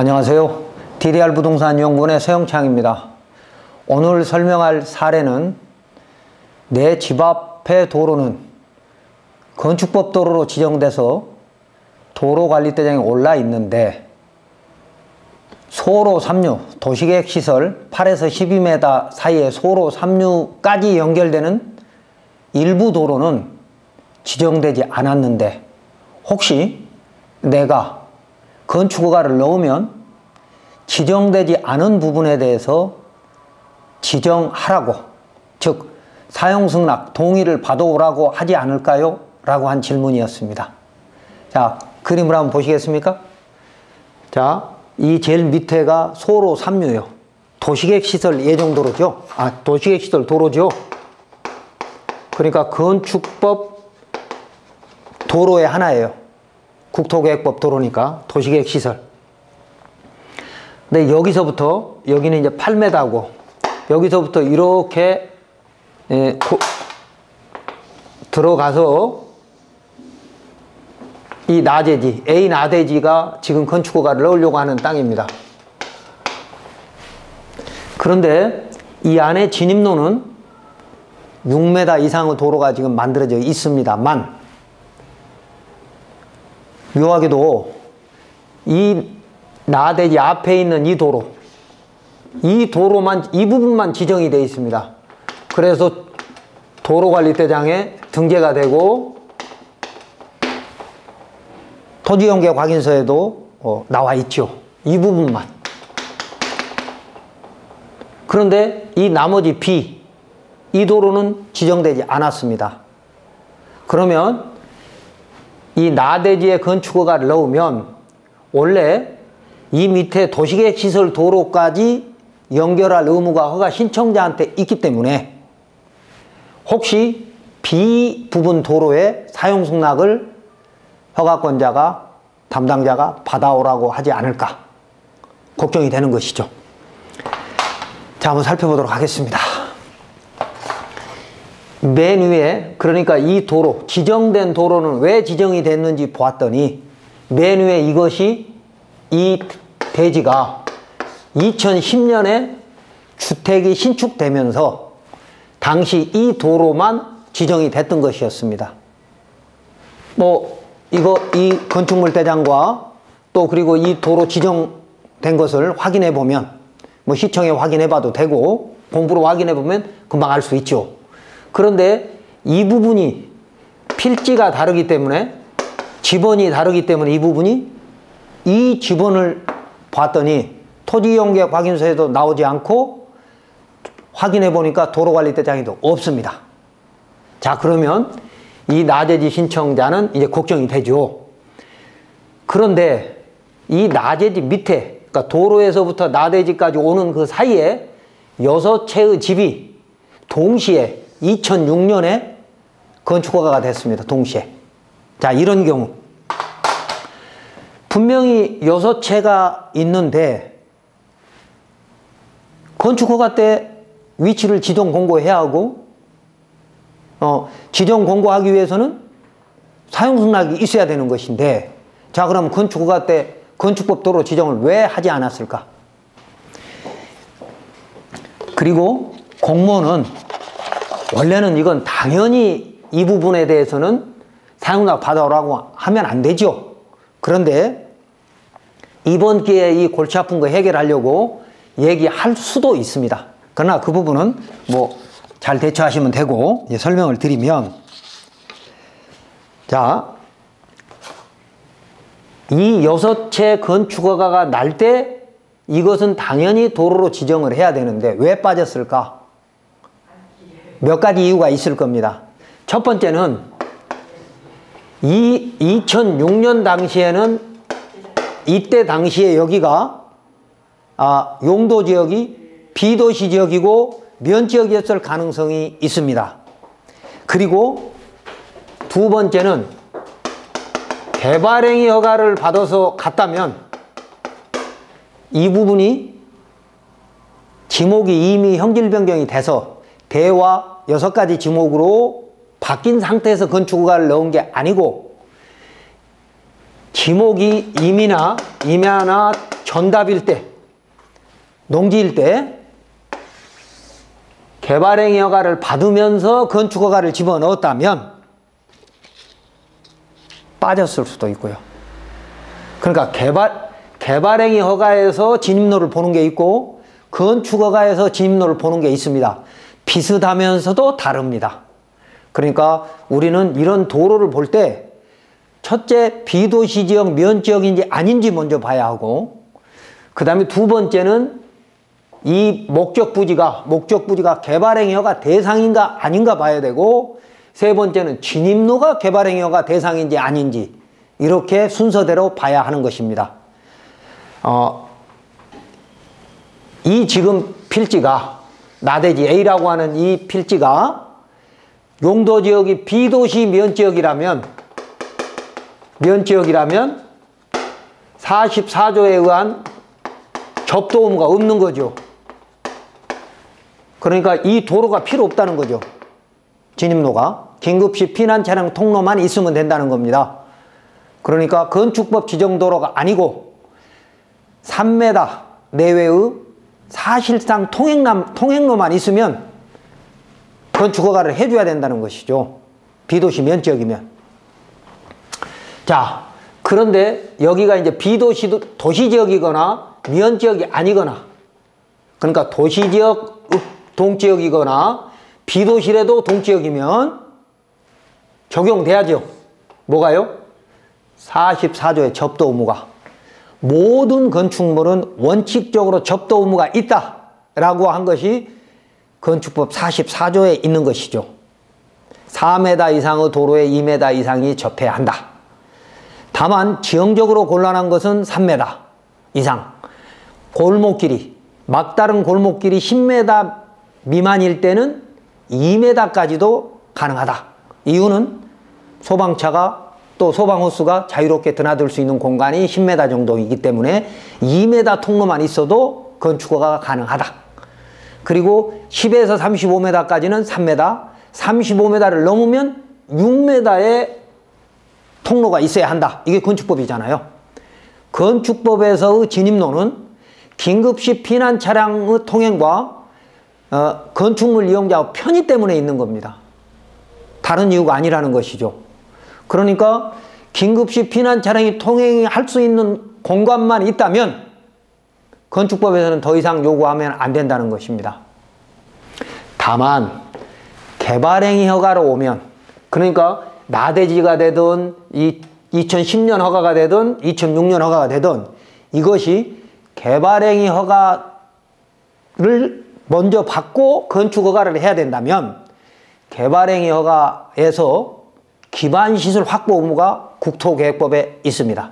안녕하세요. DDR 부동산 연구원의 서영창입니다. 오늘 설명할 사례는 내 집 앞의 도로는 건축법 도로로 지정돼서 도로관리대장에 올라 있는데 소로 3류, 도시계획시설 8에서 12m 사이에 소로 3류까지 연결되는 일부 도로는 지정되지 않았는데 혹시 내가 건축허가를 넣으면 지정되지 않은 부분에 대해서 지정하라고, 즉 사용승낙 동의를 받아오라고 하지 않을까요? 라고 한 질문이었습니다. 자, 그림을 한번 보시겠습니까? 자, 이 제일 밑에가 소로 3류예요. 도시계획시설 예정도로죠. 도시계획시설 도로죠. 그러니까 건축법 도로의 하나예요. 국토계획법 도로니까 도시계획시설. 근데 여기서부터 여기는 이제 8m고 여기서부터 이렇게 들어가서 이 나대지, A 나대지가 지금 건축허가를 넣으려고 하는 땅입니다. 그런데 이 안에 진입로는 6m 이상의 도로가 지금 만들어져 있습니다만 묘하게도 이 나대지 앞에 있는 이 도로만, 이 부분만 지정이 되어 있습니다. 그래서 도로관리대장에 등재가 되고 토지용계 확인서에도 나와 있죠. 이 부분만. 그런데 이 나머지 B, 이 도로는 지정되지 않았습니다. 그러면 이 나대지에 건축허가를 넣으면 원래 이 밑에 도시계획시설 도로까지 연결할 의무가 허가 신청자한테 있기 때문에 혹시 B 부분 도로의 사용승낙을 허가권자가, 담당자가 받아오라고 하지 않을까 걱정이 되는 것이죠. 자, 한번 살펴보도록 하겠습니다. 맨 위에, 그러니까 이 도로, 지정된 도로는 왜 지정이 됐는지 보았더니 맨 위에 이것이, 이 대지가 2010년에 주택이 신축되면서 당시 이 도로만 지정이 됐던 것이었습니다. 이 건축물대장과 또 그리고 이 도로 지정된 것을 확인해 보면, 시청에 확인해 봐도 되고 공부로 확인해 보면 금방 알 수 있죠. 그런데 이 부분이 필지가 다르기 때문에, 지번이 다르기 때문에 이 부분이, 이 지번을 봤더니 토지용계획 확인서에도 나오지 않고 확인해 보니까 도로관리대장에도 없습니다. 자, 그러면 이 나대지 신청자는 이제 걱정이 되죠. 그런데 이 나대지 밑에, 그러니까 도로에서부터 나대지까지 오는 그 사이에 6채의 집이 동시에 2006년에 건축허가가 됐습니다. 동시에. 자, 이런 경우 분명히 6채가 있는데 건축허가 때 위치를 지정 공고해야 하고 지정 공고하기 위해서는 사용승낙이 있어야 되는 것인데, 자, 그럼 건축허가 때 건축법 도로 지정을 왜 하지 않았을까? 그리고 공무원은 원래는 이건 당연히 이 부분에 대해서는 사용승낙 받아오라고 하면 안 되죠. 그런데 이번 기회에 이 골치 아픈 거 해결하려고 얘기할 수도 있습니다. 그러나 그 부분은 잘 대처하시면 되고, 설명을 드리면, 자, 이 6채 건축허가가 날 때 이것은 당연히 도로로 지정을 해야 되는데 왜 빠졌을까? 몇 가지 이유가 있을 겁니다. 첫 번째는 이 2006년 당시에는, 이때 당시에 여기가 용도지역이 비도시 지역이고 면지역이었을 가능성이 있습니다. 그리고 두 번째는 개발행위 허가를 받아서 갔다면 이 부분이 지목이 이미 형질 변경이 돼서 대와 6가지 지목으로 바뀐 상태에서 건축허가를 넣은 게 아니고 지목이 임야나 전답일 때, 농지일 때 개발행위 허가를 받으면서 건축허가를 집어넣었다면 빠졌을 수도 있고요. 그러니까 개발행위 허가에서 진입로를 보는 게 있고 건축허가에서 진입로를 보는 게 있습니다. 비슷하면서도 다릅니다. 그러니까 우리는 이런 도로를 볼 때 첫째, 비도시지역 면지역인지 아닌지 먼저 봐야 하고, 그 다음에 두 번째는 이 목적 부지가 개발행위 허가 대상인가 아닌가 봐야 되고, 세 번째는 진입로가 개발행위 허가 대상인지 아닌지 이렇게 순서대로 봐야 하는 것입니다. 이 지금 필지가 나대지 A라고 하는 이 필지가 용도지역이 비도시 면지역이라면 44조에 의한 접도 의무가 없는 거죠. 그러니까 이 도로가 필요 없다는 거죠. 진입로가. 긴급시 피난 차량 통로만 있으면 된다는 겁니다. 그러니까 건축법 지정도로가 아니고 3m 내외의 사실상 통행로만 있으면 건축허가를 해줘야 된다는 것이죠. 비도시 면지역이면. 자, 그런데 여기가 이제 도시지역이거나 면지역이 아니거나, 그러니까 도시지역, 동지역이거나 비도시래도 동지역이면 적용돼야죠. 뭐가요? 44조의 접도 의무가. 모든 건축물은 원칙적으로 접도 의무가 있다라고 한 것이 건축법 44조에 있는 것이죠. 4m 이상의 도로에 2m 이상이 접해야 한다. 다만 지형적으로 곤란한 것은 3m 이상. 골목길이, 막다른 골목길이 10m 미만일 때는 2m까지도 가능하다. 이유는 소방차가 또 소방호스가 자유롭게 드나들 수 있는 공간이 10m 정도이기 때문에 2m 통로만 있어도 건축허가가 가능하다. 그리고 10에서 35m까지는 3m, 35m를 넘으면 6m의 통로가 있어야 한다. 이게 건축법이잖아요. 건축법에서의 진입로는 긴급시 피난 차량의 통행과 건축물 이용자 편의 때문에 있는 겁니다. 다른 이유가 아니라는 것이죠. 그러니까 긴급시 피난 차량이 통행할 수 있는 공간만 있다면 건축법에서는 더 이상 요구하면 안 된다는 것입니다. 다만 개발행위 허가로 오면, 그러니까 나대지가 되든 2010년 허가가 되든 2006년 허가가 되든 이것이 개발행위 허가를 먼저 받고 건축허가를 해야 된다면 개발행위 허가에서 기반시설 확보 의무가 국토계획법에 있습니다.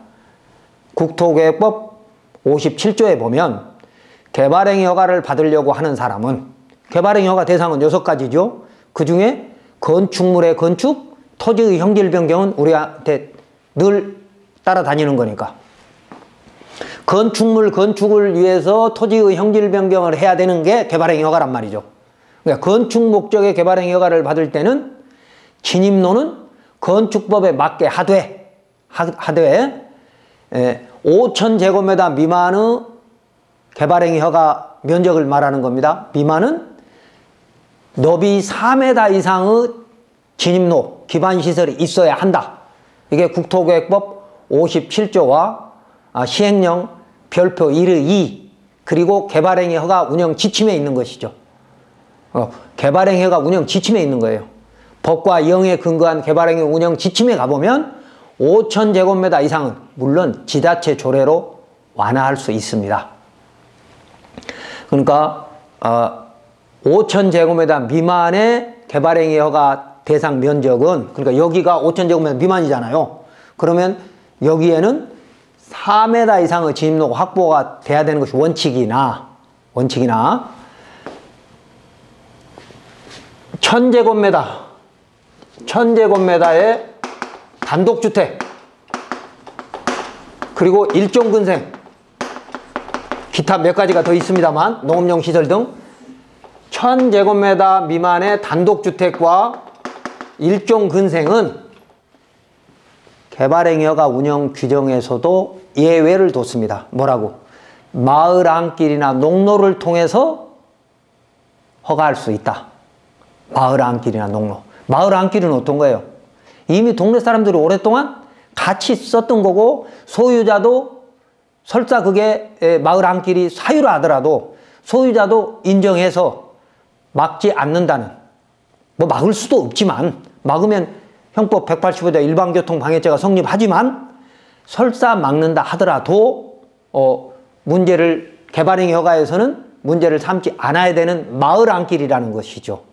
국토계획법 57조에 보면 개발행위 허가를 받으려고 하는 사람은, 개발행위 허가 대상은 6가지죠. 그 중에 건축물의 건축, 토지의 형질 변경은 우리한테 늘 따라다니는 거니까. 건축을 위해서 토지의 형질 변경을 해야 되는 게 개발행위 허가란 말이죠. 그러니까 건축 목적의 개발행위 허가를 받을 때는 진입로는 건축법에 맞게 하되 5,000제곱미터 미만의 개발행위 허가 면적을 말하는 겁니다. 미만은 너비 4m 이상의 진입로, 기반시설이 있어야 한다. 이게 국토계획법 57조와 시행령 별표 1의 2, 그리고 개발행위 허가 운영 지침에 있는 것이죠. 개발행위 허가 운영 지침에 있는 거예요. 법과 영에 근거한 개발행위 운영 지침에 가보면 5,000제곱미터 이상은 물론 지자체 조례로 완화할 수 있습니다. 그러니까 5,000제곱미터 미만의 개발행위 허가 대상 면적은, 그러니까 여기가 5,000제곱미터 미만이잖아요. 그러면 여기에는 4m 이상의 진입로가 확보가 돼야 되는 것이 원칙이나 1,000제곱미터의 단독주택, 그리고 일종근생, 기타 몇 가지가 더 있습니다만 농업용 시설 등 1,000제곱미터 미만의 단독주택과 일종근생은 개발행위 허가 운영 규정에서도 예외를 뒀습니다. 뭐라고? 마을 안길이나 농로를 통해서 허가할 수 있다. 마을 안길이나 농로. 마을 안길은 어떤 거예요? 이미 동네 사람들이 오랫동안 같이 썼던 거고, 소유자도 설사 그게 마을 안길이 사유라 하더라도 소유자도 인정해서 막지 않는다는, 뭐 막을 수도 없지만, 막으면 형법 185조 일반교통방해죄가 성립하지만, 설사 막는다 하더라도 문제를, 개발행위 허가에서는 문제를 삼지 않아야 되는 마을 안길이라는 것이죠.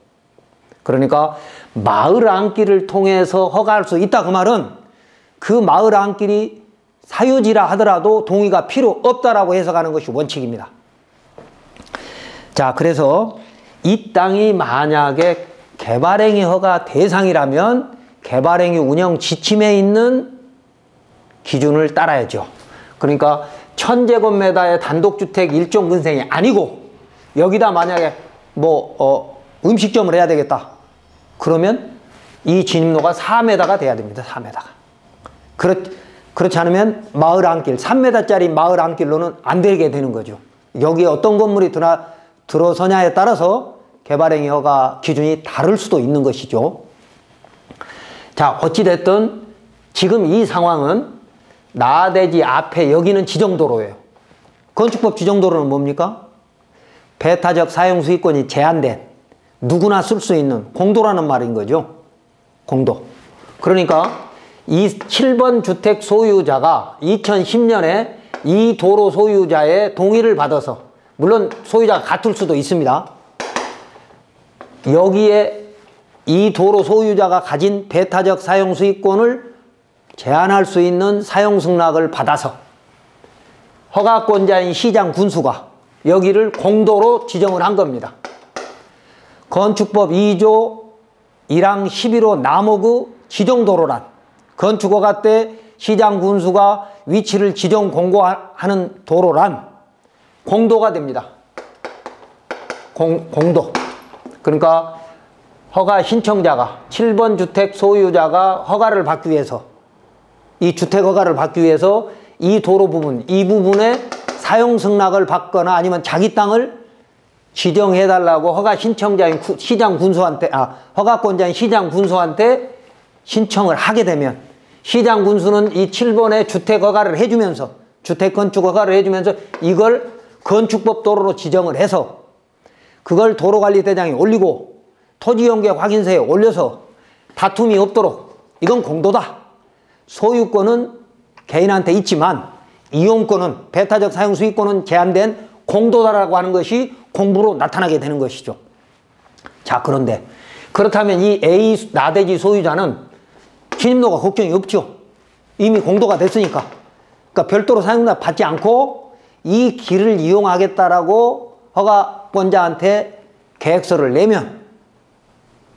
그러니까 마을 안길을 통해서 허가할 수 있다, 그 말은 그 마을 안길이 사유지라 하더라도 동의가 필요 없다라고 해석하는 것이 원칙입니다. 자, 그래서 이 땅이 만약에 개발행위 허가 대상이라면 개발행위 운영 지침에 있는 기준을 따라야죠. 그러니까 1000제곱미터의 단독주택 일종 근생이 아니고 여기다 만약에 음식점을 해야 되겠다. 그러면 이 진입로가 4m가 돼야 됩니다. 4m가. 그렇지 않으면 마을 안길, 3m짜리 마을 안길로는 안 되게 되는 거죠. 여기에 어떤 건물이 들어서냐에 따라서 개발행위 허가 기준이 다를 수도 있는 것이죠. 자, 어찌됐든 지금 이 상황은 나대지 앞에 여기는 지정도로예요. 건축법 지정도로는 뭡니까? 배타적 사용수익권이 제한된, 누구나 쓸 수 있는 공도라는 말인 거죠. 공도. 그러니까 이 7번 주택 소유자가 2010년에 이 도로 소유자의 동의를 받아서, 물론 소유자가 같을 수도 있습니다. 여기에 이 도로 소유자가 가진 배타적 사용수익권을 제한할 수 있는 사용승낙을 받아서 허가권자인 시장 군수가 여기를 공도로 지정을 한 겁니다. 건축법 2조 1항 11호 남호구 지정도로란, 건축허가 때 시장 군수가 위치를 지정 공고하는 도로란 공도가 됩니다. 공도. 그러니까 허가 신청자가, 7번 주택 소유자가 허가를 받기 위해서, 이 주택 허가를 받기 위해서 이 도로 부분, 이 부분에 사용승낙을 받거나 아니면 자기 땅을 지정해달라고 허가 신청자인 시장 군수한테, 허가권자인 시장 군수한테 신청을 하게 되면, 시장 군수는 이 7번의 주택 허가를 해주면서, 주택 건축 허가를 해주면서 이걸 건축법 도로로 지정을 해서 그걸 도로관리대장에 올리고 토지용객 확인서에 올려서 다툼이 없도록, 이건 공도다. 소유권은 개인한테 있지만 이용권은, 배타적 사용수익권은 제한된 공도다라고 하는 것이 공부로 나타나게 되는 것이죠. 자, 그런데 그렇다면 이 A 나대지 소유자는 진입로가 걱정이 없죠. 이미 공도가 됐으니까. 그러니까 별도로 사용납 받지 않고 이 길을 이용하겠다라고 허가권자한테 계획서를 내면,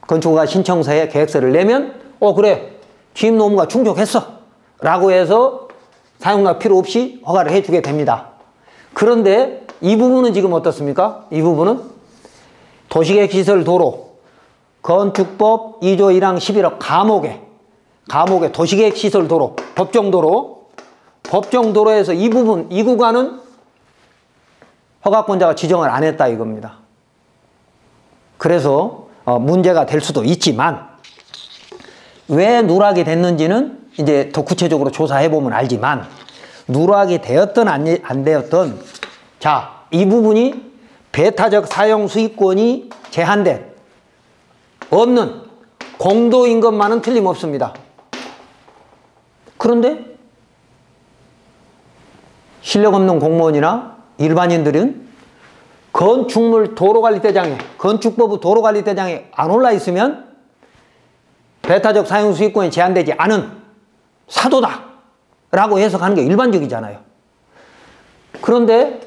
건축허가 신청서에 계획서를 내면 그래, 진입로 의무가 충족했어 라고 해서 사용납 필요 없이 허가를 해주게 됩니다. 그런데 이 부분은 지금 어떻습니까? 이 부분은 도시계획시설 도로, 건축법 2조 1항 11호 감옥의 도시계획시설 도로, 법정도로에서 이 부분, 이 구간은 허가권자가 지정을 안 했다 이겁니다. 그래서 문제가 될 수도 있지만, 왜 누락이 됐는지는 이제 더 구체적으로 조사해보면 알지만, 누락이 되었든 안 되었든, 자, 이 부분이 배타적 사용 수익권이 제한된, 없는 공도인 것만은 틀림없습니다. 그런데 실력 없는 공무원이나 일반인들은 건축물 도로관리대장에, 건축법의 도로관리대장에 안 올라 있으면 배타적 사용 수익권이 제한되지 않은 사도다 라고 해석하는 게 일반적이잖아요. 그런데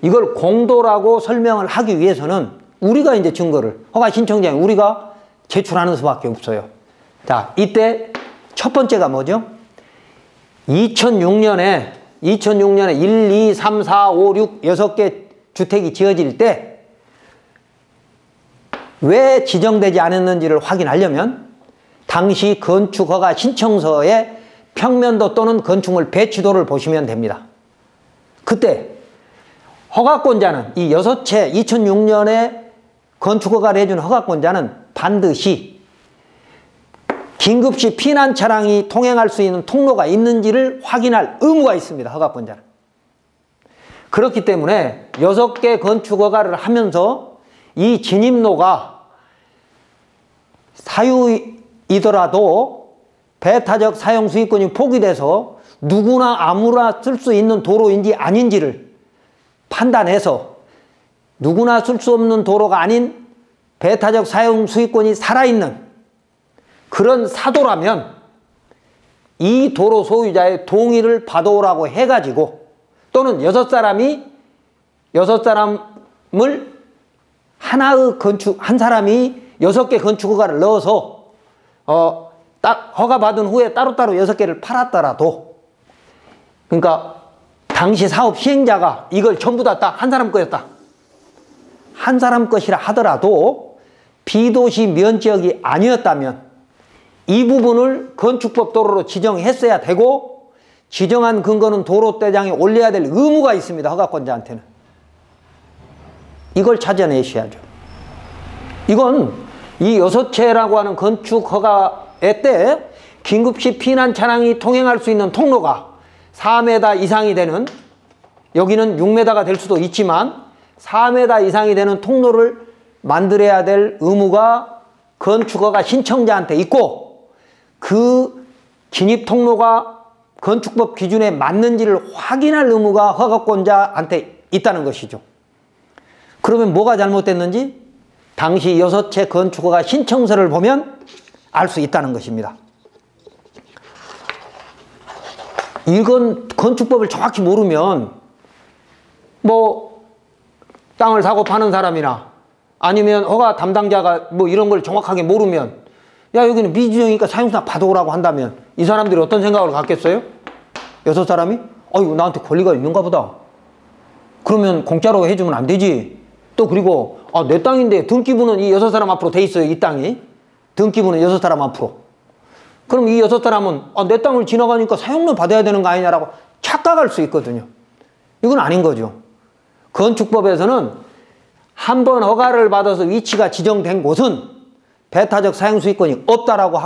이걸 공도라고 설명을 하기 위해서는 우리가 이제 증거를, 허가 신청자인 우리가 제출하는 수밖에 없어요. 자, 이때 첫 번째가 뭐죠? 2006년에 1, 2, 3, 4, 5, 6, 6개 주택이 지어질 때 왜 지정되지 않았는지를 확인하려면 당시 건축허가 신청서의 평면도 또는 건축물 배치도를 보시면 됩니다. 그때 허가권자는 이 6채 2006년에 건축허가를 해준 허가권자는 반드시 긴급시 피난 차량이 통행할 수 있는 통로가 있는지를 확인할 의무가 있습니다. 허가권자는. 그렇기 때문에 6개 건축허가를 하면서 이 진입로가 사유이더라도 배타적 사용 수익권이 포기돼서 누구나 아무나 쓸 수 있는 도로인지 아닌지를 판단해서 누구나 쓸 수 없는 도로가 아닌 배타적 사용 수익권이 살아있는 그런 사도라면 이 도로 소유자의 동의를 받아오라고 해가지고 또는 6사람을 한 사람이 6개 건축허가를 넣어서 딱 허가받은 후에 따로따로 6개를 팔았더라도, 그러니까 당시 사업 시행자가 이걸 전부 다 딱 한 사람 거였다. 한 사람 것이라 하더라도 비도시 면적이 아니었다면 이 부분을 건축법 도로로 지정했어야 되고 지정한 근거는 도로대장에 올려야 될 의무가 있습니다. 허가권자한테는. 이걸 찾아내셔야죠. 이건 이 6채라고 하는 건축허가에 때 긴급시 피난 차량이 통행할 수 있는 통로가 4m 이상이 되는, 여기는 6m가 될 수도 있지만 4m 이상이 되는 통로를 만들어야 될 의무가 건축허가 신청자한테 있고, 그 진입 통로가 건축법 기준에 맞는지를 확인할 의무가 허가권자한테 있다는 것이죠. 그러면 뭐가 잘못됐는지 당시 6채 건축허가 신청서를 보면 알 수 있다는 것입니다. 이건 건축법을 정확히 모르면 뭐 땅을 사고 파는 사람이나 아니면 허가 담당자가 뭐 이런 걸 정확하게 모르면, 야 여기는 미지정이니까 사용수나 받아오라고 한다면 이 사람들이 어떤 생각을 갖겠어요? 6사람이? 어이구 나한테 권리가 있는가 보다. 그러면 공짜로 해주면 안 되지. 또 그리고 내 땅인데 등기부는 이 6사람 앞으로 돼 있어요. 이 땅이 등기부는 6사람 앞으로. 그럼 이 6사람은 내 땅을 지나가니까 사용료 받아야 되는 거 아니냐라고 착각할 수 있거든요. 이건 아닌 거죠. 건축법에서는 한 번 허가를 받아서 위치가 지정된 곳은 배타적 사용수익권이 없다라고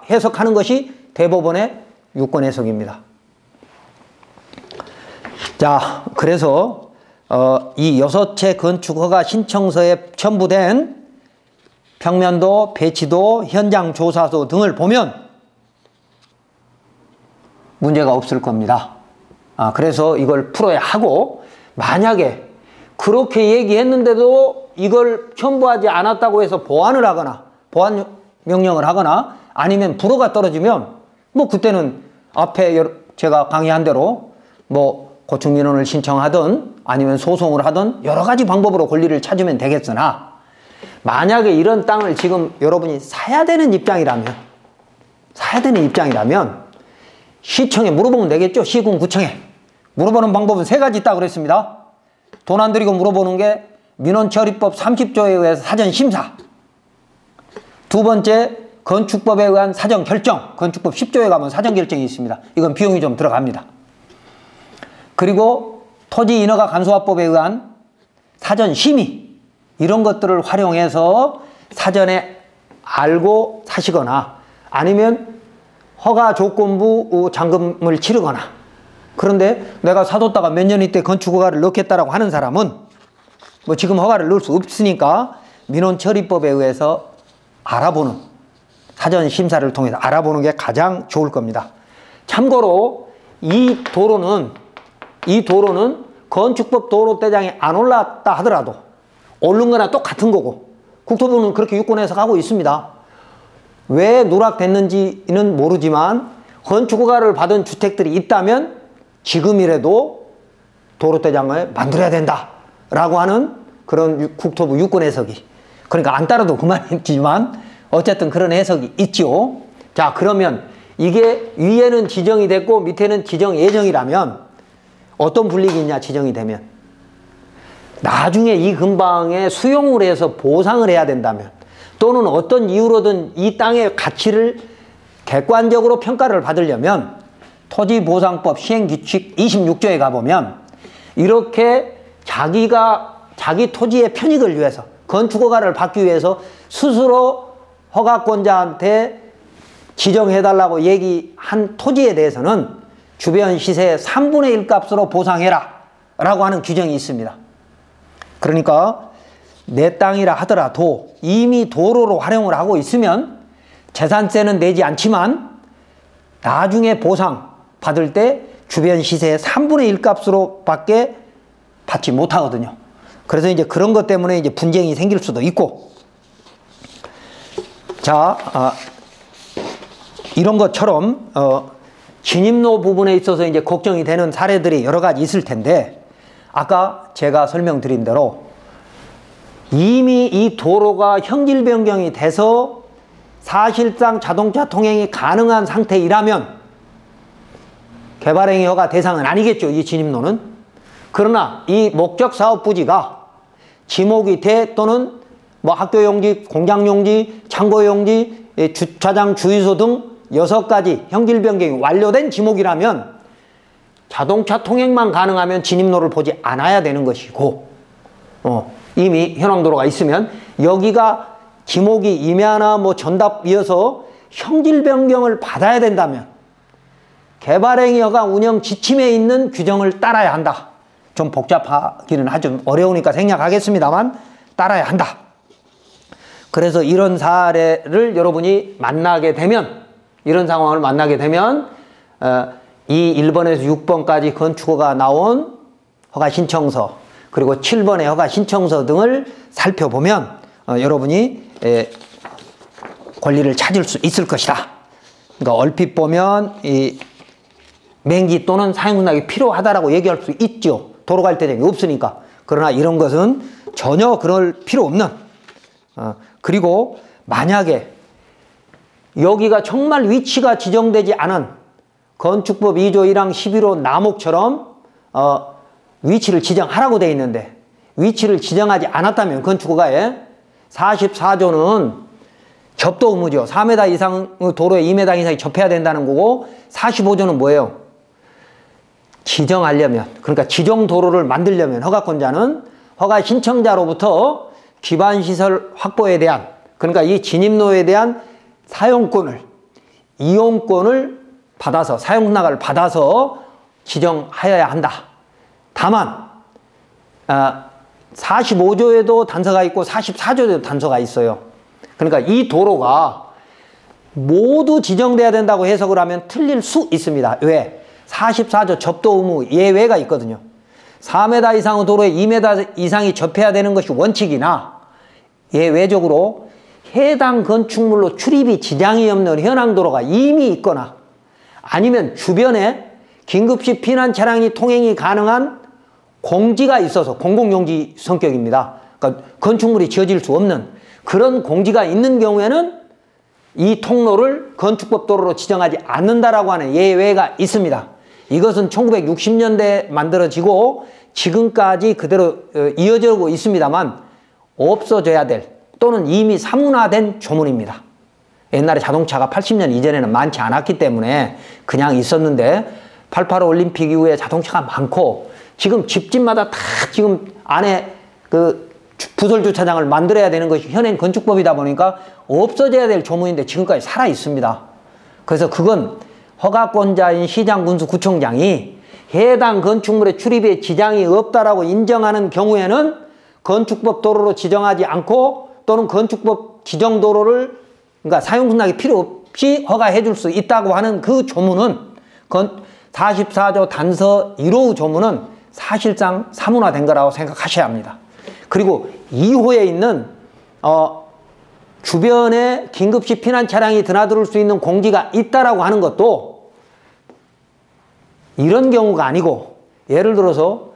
해석하는 것이 대법원의 유권 해석입니다. 자, 그래서 이 6채 건축허가 신청서에 첨부된 평면도, 배치도, 현장 조사서 등을 보면 문제가 없을 겁니다. 그래서 이걸 풀어야 하고, 만약에 그렇게 얘기했는데도 이걸 첨부하지 않았다고 해서 보완을 하거나 보완 명령을 하거나 아니면 불허가 떨어지면 뭐 그때는 앞에 제가 강의한 대로 뭐 고충민원을 신청하든 아니면 소송을 하든 여러 가지 방법으로 권리를 찾으면 되겠으나, 만약에 이런 땅을 지금 여러분이 사야 되는 입장이라면 시청에 물어보면 되겠죠. 시군 구청에 물어보는 방법은 3가지 있다고 그랬습니다. 돈 안 들이고 물어보는 게 민원처리법 30조에 의해서 사전심사, 두 번째 건축법에 의한 사전결정, 건축법 10조에 가면 사전결정이 있습니다. 이건 비용이 좀 들어갑니다. 그리고 토지인허가 간소화법에 의한 사전심의, 이런 것들을 활용해서 사전에 알고 사시거나 아니면 허가 조건부 잔금을 치르거나, 그런데 내가 사뒀다가 몇 년 있대 건축허가를 넣겠다라고 하는 사람은 뭐 지금 허가를 넣을 수 없으니까 민원처리법에 의해서 알아보는, 사전심사를 통해서 알아보는 게 가장 좋을 겁니다. 참고로 이 도로는 건축법 도로대장에 안 올랐다 하더라도 오른 거나 똑같은 거고, 국토부는 그렇게 유권해서 가고 있습니다. 왜 누락됐는지는 모르지만 건축허가를 받은 주택들이 있다면 지금이라도 도로대장을 만들어야 된다라고 하는 그런 국토부 유권 해석이, 그러니까 안 따라도 그만이지만 어쨌든 그런 해석이 있죠. 자, 그러면 이게 위에는 지정이 됐고 밑에는 지정 예정이라면 어떤 불이익이 있냐? 지정이 되면 나중에 이 근방에 수용을 해서 보상을 해야 된다면, 또는 어떤 이유로든 이 땅의 가치를 객관적으로 평가를 받으려면 토지보상법 시행규칙 26조에 가보면 이렇게 자기 토지의 편익을 위해서 건축허가를 받기 위해서 스스로 허가권자한테 지정해달라고 얘기한 토지에 대해서는 주변 시세의 3분의 1 값으로 보상해라 라고 하는 규정이 있습니다. 그러니까 내 땅이라 하더라도 이미 도로로 활용을 하고 있으면 재산세는 내지 않지만 나중에 보상 받을 때 주변 시세의 3분의 1 값으로 밖에 받지 못하거든요. 그래서 이제 그런 것 때문에 이제 분쟁이 생길 수도 있고, 자, 이런 것처럼 진입로 부분에 있어서 이제 걱정이 되는 사례들이 여러 가지 있을 텐데, 아까 제가 설명드린 대로 이미 이 도로가 형질 변경이 돼서 사실상 자동차 통행이 가능한 상태이라면 개발행위 허가 대상은 아니겠죠, 이 진입로는. 그러나 이 목적 사업 부지가 지목이 돼 또는 뭐 학교 용지, 공장 용지, 창고 용지, 주차장 주유소 등 6가지 형질 변경이 완료된 지목이라면 자동차 통행만 가능하면 진입로를 보지 않아야 되는 것이고, 이미 현황도로가 있으면 여기가 지목이 임야나 뭐 전답이어서 형질 변경을 받아야 된다면 개발행위 허가 운영 지침에 있는 규정을 따라야 한다. 좀 복잡하기는 하죠. 어려우니까 생략하겠습니다만 따라야 한다. 그래서 이런 사례를 여러분이 만나게 되면, 이런 상황을 만나게 되면 이 1번에서 6번까지 건축허가 나온 허가 신청서, 그리고 7번의 허가 신청서 등을 살펴보면 여러분이 권리를 찾을 수 있을 것이다. 그러니까 얼핏 보면 이 맹지 또는 사용등락이 필요하다라고 얘기할 수 있죠. 도로갈대장이 없으니까. 그러나 이런 것은 전혀 그럴 필요 없는, 그리고 만약에 여기가 정말 위치가 지정되지 않은 건축법 2조 1항 11호 남목처럼 위치를 지정하라고 되어 있는데 위치를 지정하지 않았다면 건축허가에 44조는 접도 의무죠. 4m 이상 도로에 2m 이상이 접해야 된다는 거고, 45조는 뭐예요? 지정하려면, 그러니까 지정 도로를 만들려면 허가권자는 허가 신청자로부터 기반시설 확보에 대한, 그러니까 이 진입로에 대한 사용권을, 이용권을 받아서, 사용허가를 받아서 지정하여야 한다. 다만 45조에도 단서가 있고 44조에도 단서가 있어요. 그러니까 이 도로가 모두 지정돼야 된다고 해석을 하면 틀릴 수 있습니다. 왜? 44조 접도 의무 예외가 있거든요. 4m 이상의 도로에 2m 이상이 접해야 되는 것이 원칙이나 예외적으로 해당 건축물로 출입이 지장이 없는 현황도로가 이미 있거나 아니면 주변에 긴급시 피난 차량이 통행이 가능한 공지가 있어서, 공공용지 성격입니다. 그러니까 건축물이 지어질 수 없는 그런 공지가 있는 경우에는 이 통로를 건축법 도로로 지정하지 않는다라고 하는 예외가 있습니다. 이것은 1960년대에 만들어지고 지금까지 그대로 이어져 오고 있습니다만 없어져야 될, 또는 이미 사문화된 조문입니다. 옛날에 자동차가 80년 이전에는 많지 않았기 때문에 그냥 있었는데 88 올림픽 이후에 자동차가 많고 지금 집집마다 다 지금 안에 그 부설 주차장을 만들어야 되는 것이 현행 건축법이다 보니까 없어져야 될 조문인데 지금까지 살아 있습니다. 그래서 그건 허가권자인 시장, 군수, 구청장이 해당 건축물의 출입에 지장이 없다라고 인정하는 경우에는 건축법 도로로 지정하지 않고 또는 건축법 지정 도로를, 그러니까 사용승낙이 필요 없이 허가해 줄 수 있다고 하는 그 조문은 44조 단서 1호 조문은 사실상 사문화된 거라고 생각하셔야 합니다. 그리고 2호에 있는 주변에 긴급시 피난 차량이 드나들 수 있는 공지가 있다라고 하는 것도 이런 경우가 아니고, 예를 들어서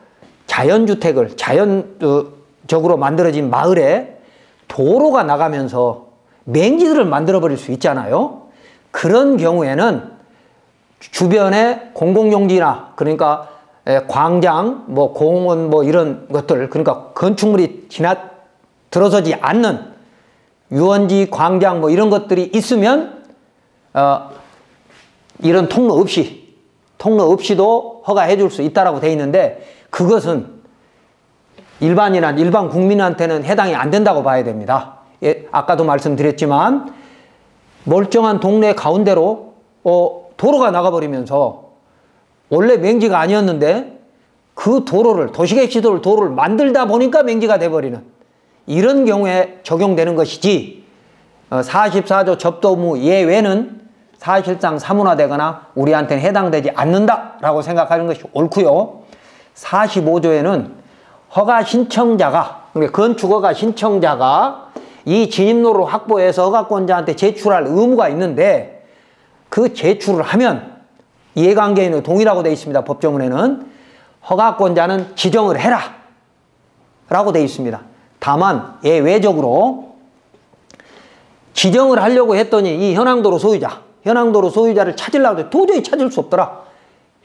자연주택을 자연적으로 만들어진 마을에 도로가 나가면서 맹지들을 만들어버릴 수 있잖아요. 그런 경우에는 주변에 공공용지나, 그러니까 광장, 뭐 공원, 뭐 이런 것들, 그러니까 건축물이 들어서지 않는 유원지, 광장 뭐 이런 것들이 있으면 이런 통로 없이도 허가해 줄 수 있다라고 돼 있는데, 그것은 일반 국민한테는 해당이 안 된다고 봐야 됩니다. 예, 아까도 말씀드렸지만 멀쩡한 동네 가운데로 도로가 나가버리면서 원래 맹지가 아니었는데 그 도로를, 도시계획시도를 도로를 만들다 보니까 맹지가 돼버리는 이런 경우에 적용되는 것이지 44조 접도의무 예외는 사실상 사문화되거나 우리한테는 해당되지 않는다라고 생각하는 것이 옳고요. 45조에는 허가 신청자가, 그러니까 건축허가 신청자가 이 진입로를 확보해서 허가권자한테 제출할 의무가 있는데 그 제출을 하면 이해관계인의 동의라고 되어 있습니다. 법조문에는 허가권자는 지정을 해라 라고 되어 있습니다. 다만 예외적으로 지정을 하려고 했더니 이 현황도로 소유자를 찾으려고 해도 도저히 찾을 수 없더라.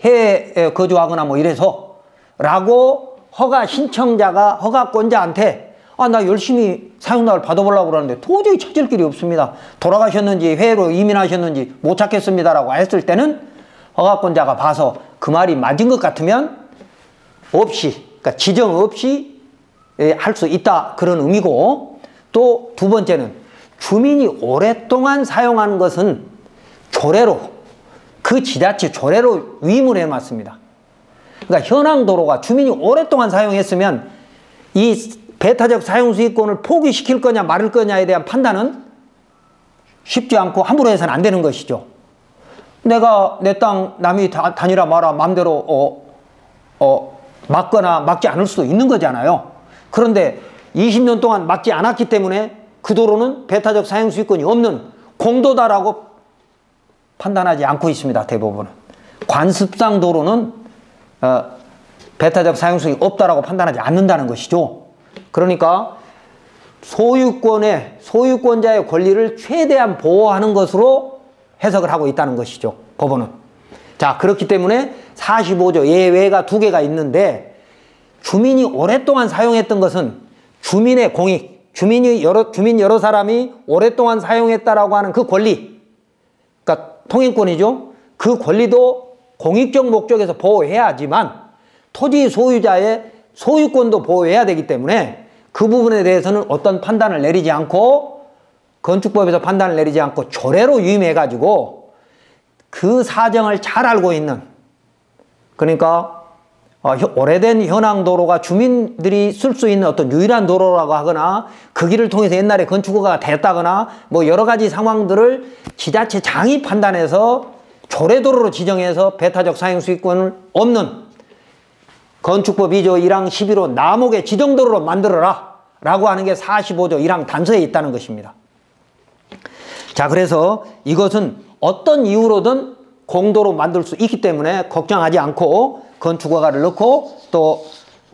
해외에 거주하거나 뭐 이래서 라고 허가 신청자가 허가권자한테 나 열심히 사용락을 받아보려고 그러는데 도저히 찾을 길이 없습니다. 돌아가셨는지 해외로 이민하셨는지 못 찾겠습니다 라고 했을 때는 허가권자가 봐서 그 말이 맞은 것 같으면 없이, 그러니까 지정 없이 할 수 있다 그런 의미고, 또 두 번째는 주민이 오랫동안 사용한 것은 조례로, 그 지자체 조례로 위임을 해놨습니다. 그러니까 현황도로가 주민이 오랫동안 사용했으면 이 배타적 사용수익권을 포기시킬 거냐 말을 거냐에 대한 판단은 쉽지 않고 함부로 해서는 안 되는 것이죠. 내가 내 땅 남이 다니라 마라 마음대로 막거나 막지 않을 수도 있는 거잖아요. 그런데 20년 동안 막지 않았기 때문에 그 도로는 배타적 사용수익권이 없는 공도다라고 판단하지 않고 있습니다. 대부분은. 관습상 도로는 배타적 사용수익이 없다라고 판단하지 않는다는 것이죠. 그러니까 소유권자의 권리를 최대한 보호하는 것으로 해석을 하고 있다는 것이죠. 법원은. 자, 그렇기 때문에 45조 예외가 2개가 있는데 주민이 오랫동안 사용했던 것은 주민의 공익, 주민 여러 사람이 오랫동안 사용했다라고 하는 그 권리, 그러니까 통행권이죠. 그 권리도 공익적 목적에서 보호해야 하지만 토지 소유자의 소유권도 보호해야 되기 때문에 그 부분에 대해서는 어떤 판단을 내리지 않고, 건축법에서 판단을 내리지 않고 조례로 위임해가지고 그 사정을 잘 알고 있는, 그러니까 오래된 현황도로가 주민들이 쓸 수 있는 어떤 유일한 도로라고 하거나 그 길을 통해서 옛날에 건축허가가 됐다거나 뭐 여러 가지 상황들을 지자체장이 판단해서 조례도로로 지정해서 배타적 사용수익권을 없는 건축법 2조 1항 11호 남목의 지정도로로 만들어라 라고 하는 게 45조 1항 단서에 있다는 것입니다. 자, 그래서 이것은 어떤 이유로든 공도로 만들 수 있기 때문에 걱정하지 않고 건축허가를 넣고 또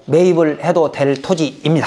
매입을 해도 될 토지입니다.